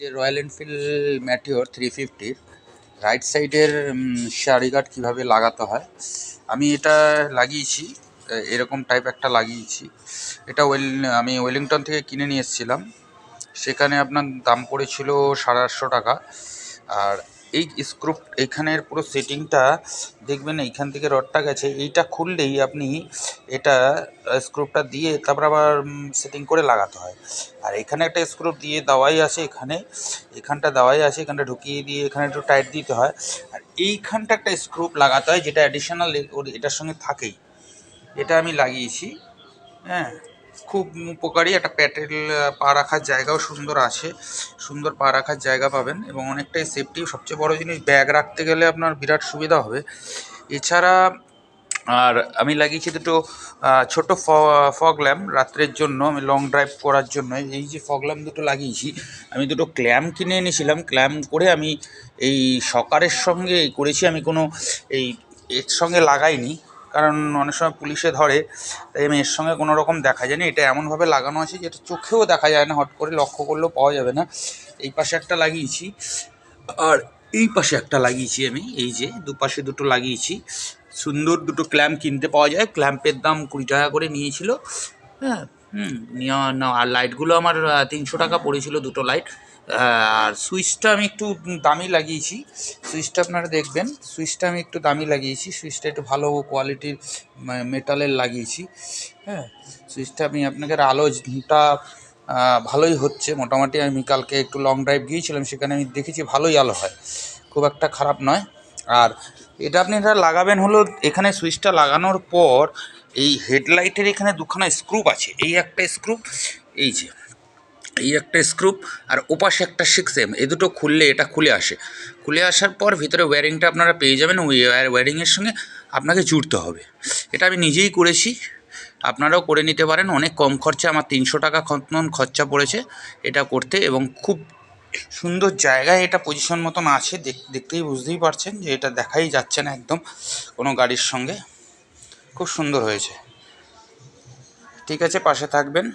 আজকে royal Enfield Meteor 350 right সাইডের sari guard কীভাবে লাগাতে হয় আমি এটা লাগিয়েছি। এরকম টাইপ একটা লাগিয়েছি। এটা আমি ওয়েলিংটন থেকে কিনে নিয়ে এসেছিলাম। সেখানে আপনার দাম পড়েছিল 850 টাকা। আর এই স্ক্রু এইখানের পুরো সেটিংটা দেখবেন, এইখান থেকে রডটা গেছে, এইটা খুললেই আপনি এটা স্ক্রুপটা দিয়ে তারপর আবার সেটিং করে লাগাতে হয়। আর এখানে একটা স্ক্রু দিয়ে দেওয়াই আছে, এখানটা দেওয়াই আছে, এখানটা ঢুকিয়ে দিয়ে এখানে একটু টাইট দিতে হয়। আর এইখানটা একটা স্ক্রু লাগাতে হয়, যেটা অ্যাডিশনাল এটার সঙ্গে থাকেই। এটা আমি লাগিয়েছি। হ্যাঁ, খুব উপকারী। একটা প্যাটেল পা রাখার জায়গাও সুন্দর আছে, সুন্দর পা রাখার জায়গা পাবেন এবং অনেকটাই সেফটি। সবচেয়ে বড় জিনিস, ব্যাগ রাখতে গেলে আপনার বিরাট সুবিধা হবে। এছাড়া আর আমি লাগিয়েছি দুটো ছোট ফগ ল্যাম্প রাত্রের জন্য, আমি লং ড্রাইভ করার জন্য। এই যে ফগ ল্যাম্প দুটো লাগিয়েছি, আমি দুটো ক্ল্যাম্প কিনে এনেছিলাম। ক্ল্যাম্প করে আমি এই সকারের সঙ্গে করেছি, আমি কোনো এই এর সঙ্গে লাগাইনি, কারণ অনেক সময় পুলিশে ধরে, তাই আমি এর সঙ্গে কোনো রকম দেখা যায়নি। এটা এমনভাবে লাগানো আছে যেটা চোখেও দেখা যায় না, হট করে লক্ষ্য করলেও পাওয়া যাবে না। এই পাশে একটা লাগিয়েছি আর এই পাশে একটা লাগিয়েছি আমি। এই যে দুপাশে দুটো লাগিয়েছি। সুন্দর দুটো ক্ল্যাম্প কিনতে পাওয়া যায়, ক্ল্যাম্পের দাম 20 টাকা করে নিয়েছিল। হ্যাঁ, না। আর লাইটগুলো আমার 300 টাকা পড়েছিল দুটো লাইট। আর সুইচটা আমি একটু দামি লাগিয়েছি। সুইচটা আপনারা দেখবেন, সুইচটা আমি একটু দামি লাগিয়েছি। সুইচটা একটু ভালো কোয়ালিটির মেটালের লাগিয়েছি। হ্যাঁ, সুইচটা আমি আপনাদের আলোটা ভালোই হচ্ছে মোটামুটি। আমি কালকে একটু লং ড্রাইভ গিয়েছিলাম, সেখানে আমি দেখেছি ভালোই আলো হয়, খুব একটা খারাপ নয়। আর এটা আপনি লাগাবেন হলো, এখানে সুইচটা লাগানোর পর এই হেডলাইটের এখানে দুখানা স্ক্রুপ আছে। এই একটা স্ক্রুপ, এই যে এই একটা স্ক্রুপ, আর ওপাশে একটা 6M। এই দুটো খুললে এটা খুলে আসে। খুলে আসার পর ভিতরে ওয়্যারিংটা আপনারা পেয়ে যাবেন। ওই ওয়্যারিংয়ের সঙ্গে আপনাকে জুড়তে হবে। এটা আমি নিজেই করেছি, আপনারাও করে নিতে পারেন। অনেক কম খরচা, আমার 300 টাকা খরচা পড়েছে এটা করতে, এবং খুব সুন্দর জায়গায় এটা পজিশন মতন আছে। দেখতেই বুঝতেই পারছেন যে এটা দেখাই যাচ্ছে না একদম কোনো গাড়ির সঙ্গে। খুব সুন্দর হয়েছে। ঠিক আছে, পাশে থাকবেন।